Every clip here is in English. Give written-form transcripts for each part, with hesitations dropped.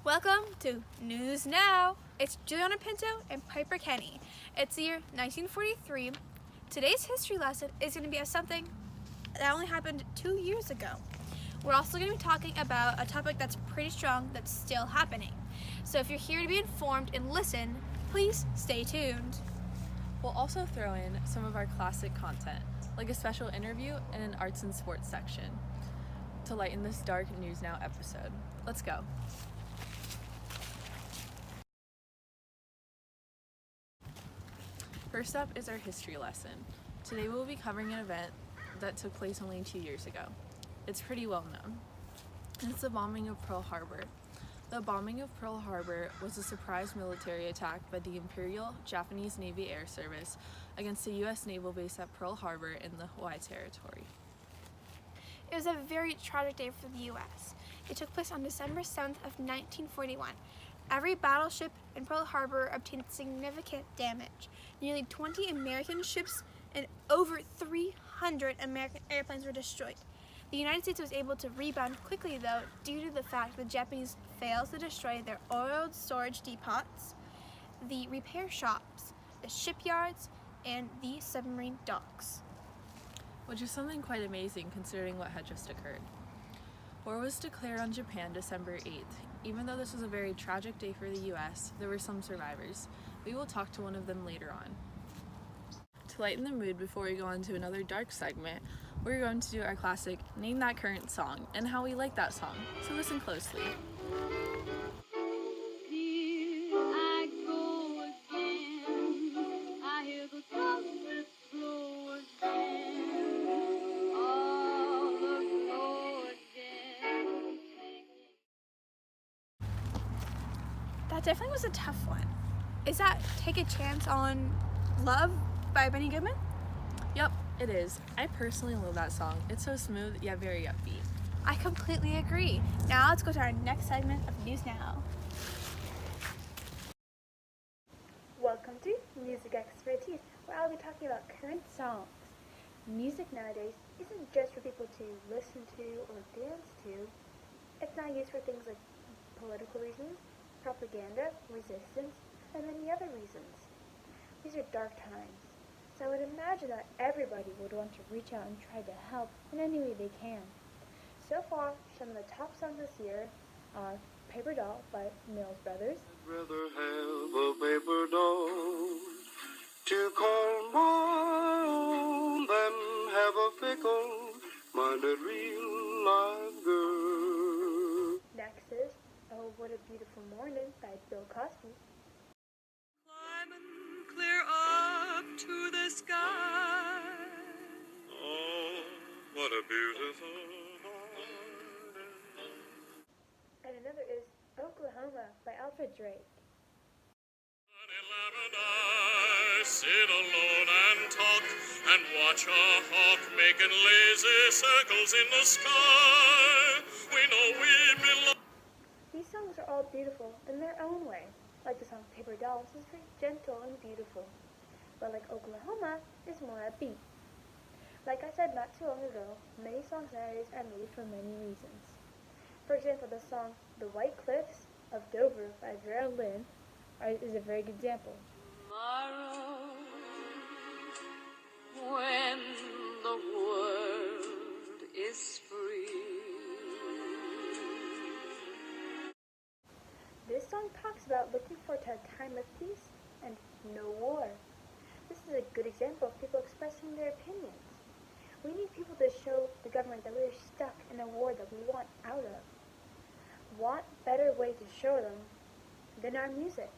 Welcome to News Now. It's Juliana Pinto and Piper Kenny. It's the year 1943. Today's history lesson is going to be about something that only happened 2 years ago. We're also going to be talking about a topic that's pretty strong that's still happening. So if you're here to be informed and listen, please stay tuned. We'll also throw in some of our classic content, like a special interview and an arts and sports section, to lighten this dark News Now episode. Let's go. First up is our history lesson. Today we'll be covering an event that took place only 2 years ago. It's pretty well known. It's the bombing of Pearl Harbor. The bombing of Pearl Harbor was a surprise military attack by the Imperial Japanese Navy Air Service against a U.S. naval base at Pearl Harbor in the Hawaii Territory. It was a very tragic day for the U.S. It took place on December 7th of 1941. Every battleship in Pearl Harbor obtained significant damage. Nearly 20 American ships and over 300 American airplanes were destroyed. The United States was able to rebound quickly, though, due to the fact the Japanese failed to destroy their oil storage depots, the repair shops, the shipyards, and the submarine docks. Which is something quite amazing considering what had just occurred. War was declared on Japan December 8th. Even though this was a very tragic day for the U.S., there were some survivors. We will talk to one of them later on. To lighten the mood before we go on to another dark segment, we're going to do our classic Name That Current Song and how we like that song, so listen closely. That definitely was a tough one. Is that Take a Chance on Love by Benny Goodman? Yep, it is. I personally love that song. It's so smooth yet very upbeat. I completely agree. Now let's go to our next segment of News Now. Welcome to Music Expertise, where I'll be talking about current songs. Music nowadays isn't just for people to listen to or dance to. It's not used for things like political reasons, propaganda, resistance, and many other reasons. These are dark times, so I would imagine that everybody would want to reach out and try to help in any way they can. So far, some of the top songs this year are Paper Doll by Mills Brothers, I'd rather have a paper doll to call my own than have a fickle-minded real live girl. next is Oh What a Beautiful Morning by Bill Cosby, Climbing clear up to the sky. Oh, what a beautiful morning. and another is Oklahoma by Alfred Drake. I sit alone and talk and watch a hawk making lazy circles in the sky. We know we belong. These songs are all beautiful in their own way. Like the song Paper Dolls is very gentle and beautiful, but like Oklahoma is more upbeat. Like I said not too long ago, many songs nowadays are made for many reasons. For example, the song The White Cliffs of Dover by Vera Lynn is a very good example. Tomorrow, when the world is free. This song talks about looking forward to a time of peace and no war. This is a good example of people expressing their opinions. We need people to show the government that we are stuck in a war that we want out of. What better way to show them than our music?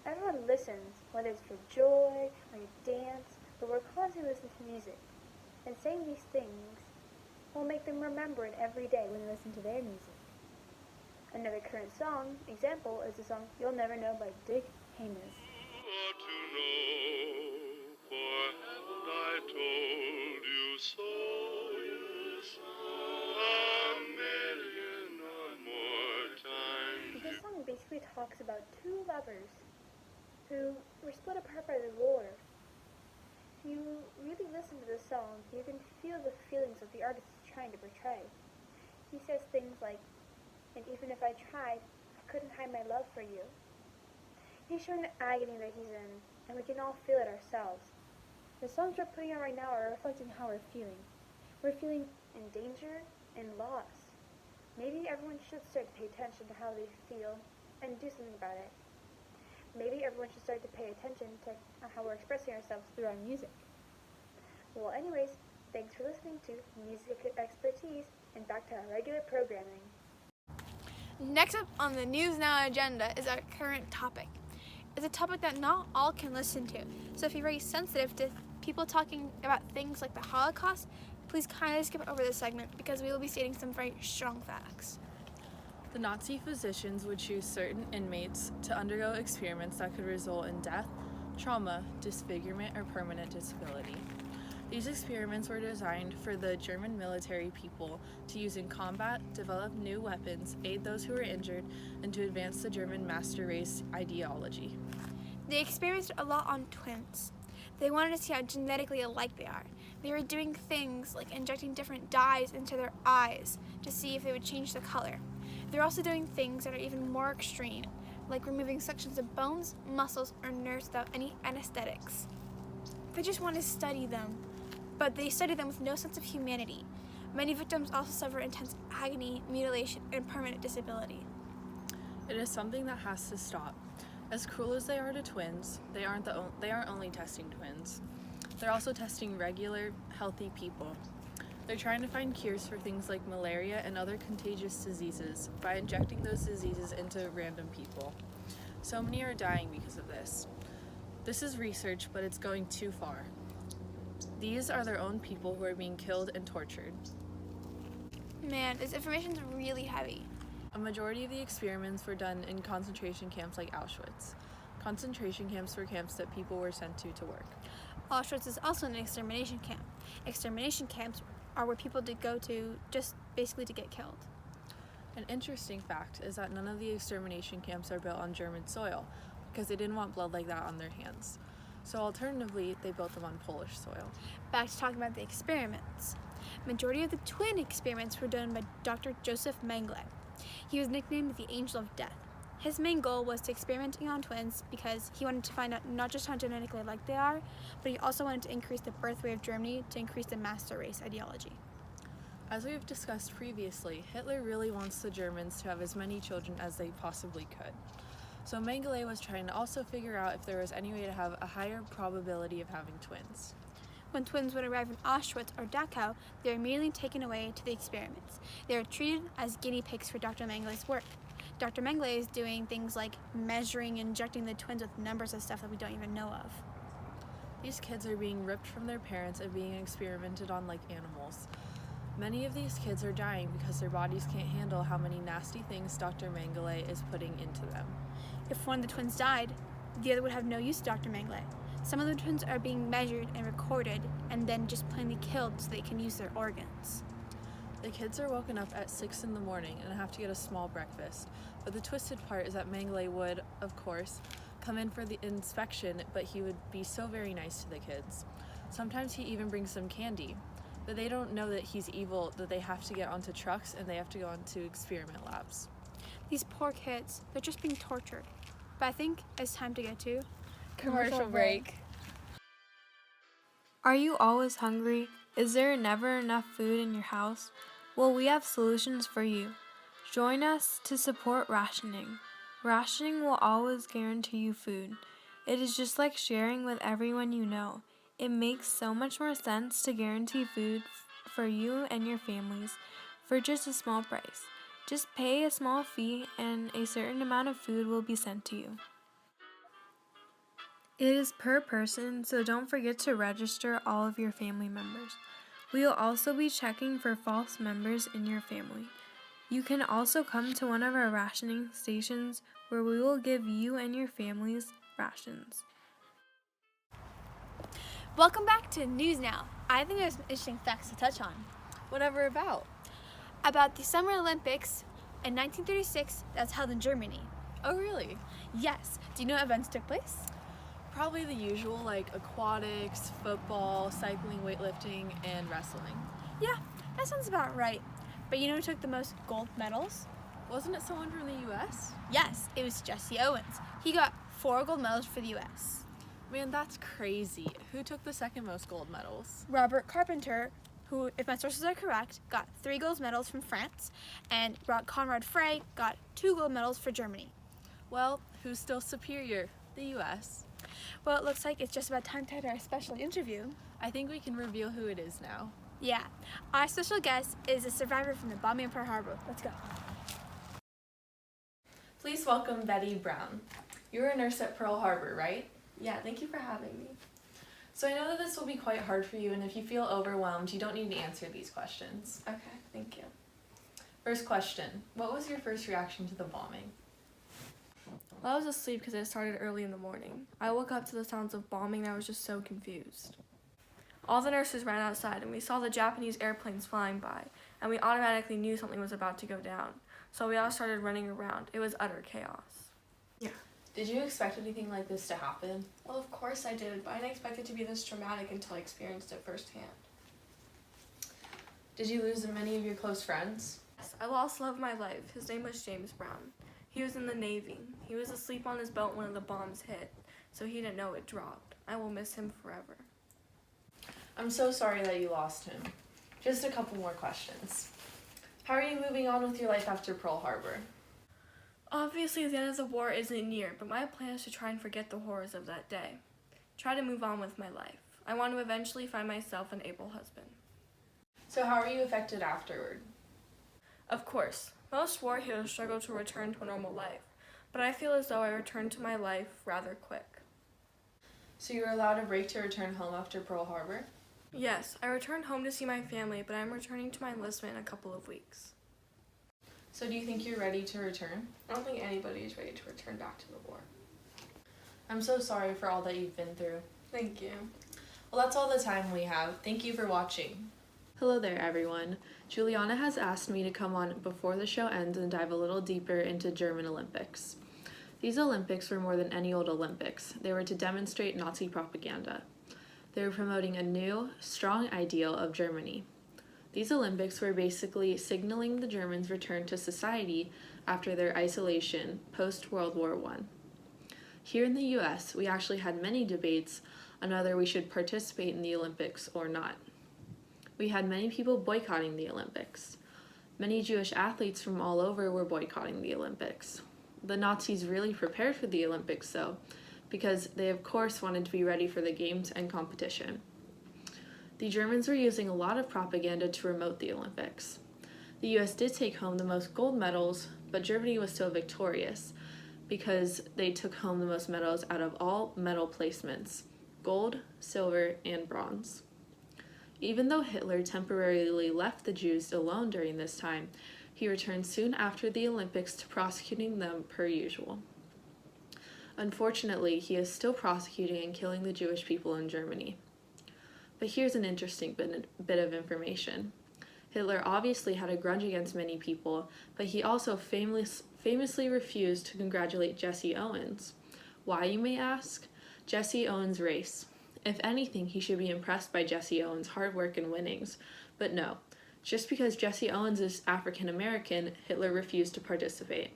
Everyone listens, whether it's for joy or to dance, but we're constantly listening to music. And saying these things will make them remember it every day when they listen to their music. Another current song example is the song You'll Never Know by Dick Haynes. Ought to know, for haven't I told you so? A million or more times. This song basically talks about two lovers who were split apart by the war. If you really listen to the song, you can feel the feelings that the artist is trying to portray. He says things like, and even if I tried, I couldn't hide my love for you. He's showing the agony that he's in, and we can all feel it ourselves. The songs we're putting on right now are reflecting how we're feeling. We're feeling in danger and loss. Maybe everyone should start to pay attention to how they feel and do something about it. Maybe everyone should start to pay attention to how we're expressing ourselves through our music. Well, anyways, thanks for listening to Music Expertise, and back to our regular programming. Next up on the News Now agenda is our current topic. It's a topic that not all can listen to, so if you're very sensitive to people talking about things like the Holocaust, please kindly skip over this segment because we will be stating some very strong facts. The Nazi physicians would choose certain inmates to undergo experiments that could result in death, trauma, disfigurement, or permanent disability. These experiments were designed for the German military people to use in combat, develop new weapons, aid those who were injured, and to advance the German master race ideology. They experimented a lot on twins. They wanted to see how genetically alike they are. They were doing things like injecting different dyes into their eyes to see if they would change the color. They're also doing things that are even more extreme, like removing sections of bones, muscles, or nerves without any anesthetics. They just want to study them, but they study them with no sense of humanity. Many victims also suffer intense agony, mutilation, and permanent disability. It is something that has to stop. As cruel as they are to twins, they aren't only testing twins. They're also testing regular, healthy people. They're trying to find cures for things like malaria and other contagious diseases by injecting those diseases into random people. So many are dying because of this. This is research, but it's going too far. These are their own people who are being killed and tortured. Man, this information's really heavy. A majority of the experiments were done in concentration camps like Auschwitz. Concentration camps were camps that people were sent to work. Auschwitz is also an extermination camp. Extermination camps are where people go to just basically to get killed. An interesting fact is that none of the extermination camps are built on German soil because they didn't want blood like that on their hands. So alternatively, they built them on Polish soil. Back to talking about the experiments. Majority of the twin experiments were done by Dr. Joseph Mengele. He was nicknamed the Angel of Death. His main goal was to experimenting on twins because he wanted to find out not just how genetically alike they are, but he also wanted to increase the birth rate of Germany to increase the master race ideology. As we've discussed previously, Hitler really wants the Germans to have as many children as they possibly could. So Mengele was trying to also figure out if there was any way to have a higher probability of having twins. When twins would arrive in Auschwitz or Dachau, they were immediately taken away to the experiments. They were treated as guinea pigs for Dr. Mengele's work. Dr. Mengele is doing things like measuring and injecting the twins with numbers of stuff that we don't even know of. These kids are being ripped from their parents and being experimented on like animals. Many of these kids are dying because their bodies can't handle how many nasty things Dr. Mengele is putting into them. If one of the twins died, the other would have no use to Dr. Mengele. Some of the twins are being measured and recorded and then just plainly killed so they can use their organs. The kids are woken up at 6 in the morning and have to get a small breakfast. But the twisted part is that Mengele would, of course, come in for the inspection, but he would be so very nice to the kids. Sometimes he even brings them candy. But they don't know that he's evil, that they have to get onto trucks and they have to go onto experiment labs. These poor kids, they're just being tortured. But I think it's time to get to Commercial break. Are you always hungry? Is there never enough food in your house? Well, we have solutions for you. Join us to support rationing. Rationing will always guarantee you food. It is just like sharing with everyone you know. It makes so much more sense to guarantee food for you and your families for just a small price. Just pay a small fee and a certain amount of food will be sent to you. It is per person, so don't forget to register all of your family members. We will also be checking for false members in your family. You can also come to one of our rationing stations where we will give you and your families rations. Welcome back to News Now. I think there's some interesting facts to touch on. Whatever about? About the Summer Olympics in 1936 that's held in Germany. Oh, really? Yes. Do you know what events took place? Probably the usual, like aquatics, football, cycling, weightlifting, and wrestling. Yeah, that sounds about right. But you know who took the most gold medals? Wasn't it someone from the US? Yes, it was Jesse Owens. He got 4 gold medals for the U.S. Man, that's crazy. Who took the second most gold medals? Robert Carpenter, who, if my sources are correct, got 3 gold medals from France, and Conrad Frey got 2 gold medals for Germany. Well, who's still superior? The US. Well, it looks like it's just about time to have our special interview. I think we can reveal who it is now. Yeah, our special guest is a survivor from the bombing of Pearl Harbor. Let's go. Please welcome Betty Brown. You're a nurse at Pearl Harbor, right? Yeah, thank you for having me. So I know that this will be quite hard for you, and if you feel overwhelmed, you don't need to answer these questions. Okay, thank you. First question, what was your first reaction to the bombing? Well, I was asleep because it started early in the morning. I woke up to the sounds of bombing and I was just so confused. All the nurses ran outside and we saw the Japanese airplanes flying by, and we automatically knew something was about to go down. So we all started running around. It was utter chaos. Yeah. Did you expect anything like this to happen? Well, of course I did, but I didn't expect it to be this traumatic until I experienced it firsthand. Did you lose many of your close friends? Yes, I lost love of my life. His name was James Brown. He was in the Navy. He was asleep on his boat when one of the bombs hit, so he didn't know it dropped. I will miss him forever. I'm so sorry that you lost him. Just a couple more questions. How are you moving on with your life after Pearl Harbor? Obviously, the end of the war isn't near, but my plan is to try and forget the horrors of that day. Try to move on with my life. I want to eventually find myself an able husband. So how are you affected afterward? Of course, most war heroes struggle to return to a normal life, but I feel as though I returned to my life rather quick. So you were allowed a break to return home after Pearl Harbor? Yes, I returned home to see my family, but I'm returning to my enlistment in a couple of weeks. So do you think you're ready to return? I don't think anybody is ready to return back to the war. I'm so sorry for all that you've been through. Thank you. Well, that's all the time we have. Thank you for watching. Hello there, everyone. Juliana has asked me to come on before the show ends and dive a little deeper into German Olympics. These Olympics were more than any old Olympics. They were to demonstrate Nazi propaganda. They were promoting a new, strong ideal of Germany. These Olympics were basically signaling the Germans' return to society after their isolation post-World War I. Here in the US, we actually had many debates on whether we should participate in the Olympics or not. We had many people boycotting the Olympics. Many Jewish athletes from all over were boycotting the Olympics. The Nazis really prepared for the Olympics, though, because they of course wanted to be ready for the games and competition. The Germans were using a lot of propaganda to promote the Olympics. The US did take home the most gold medals, but Germany was still victorious because they took home the most medals out of all medal placements: gold, silver, and bronze. Even though Hitler temporarily left the Jews alone during this time, he returned soon after the Olympics to prosecuting them per usual. Unfortunately, he is still prosecuting and killing the Jewish people in Germany. But here's an interesting bit of information. Hitler obviously had a grudge against many people, but he also famously refused to congratulate Jesse Owens. Why, you may ask? Jesse Owens' race. If anything, he should be impressed by Jesse Owens' hard work and winnings. But no, just because Jesse Owens is African American, Hitler refused to participate.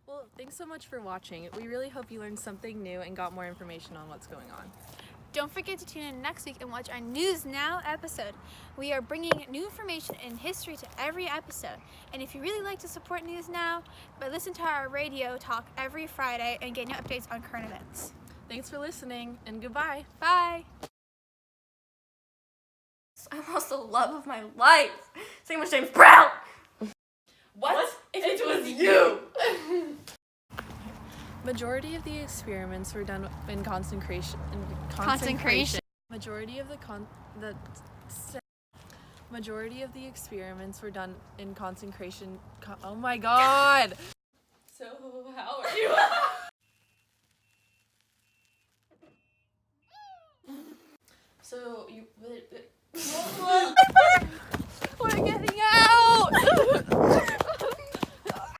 Well, thanks so much for watching. We really hope you learned something new and got more information on what's going on. Don't forget to tune in next week and watch our News Now episode. We are bringing new information and history to every episode. And if you really like to support News Now, listen to our radio talk every Friday and get new updates on current events. Thanks for listening, and goodbye. Bye! I lost the love of my life. Same with James Brown. What if it was you? Majority of the experiments were done in concentration. Majority of the experiments were done in concentration. Oh my God! So how are you? So you.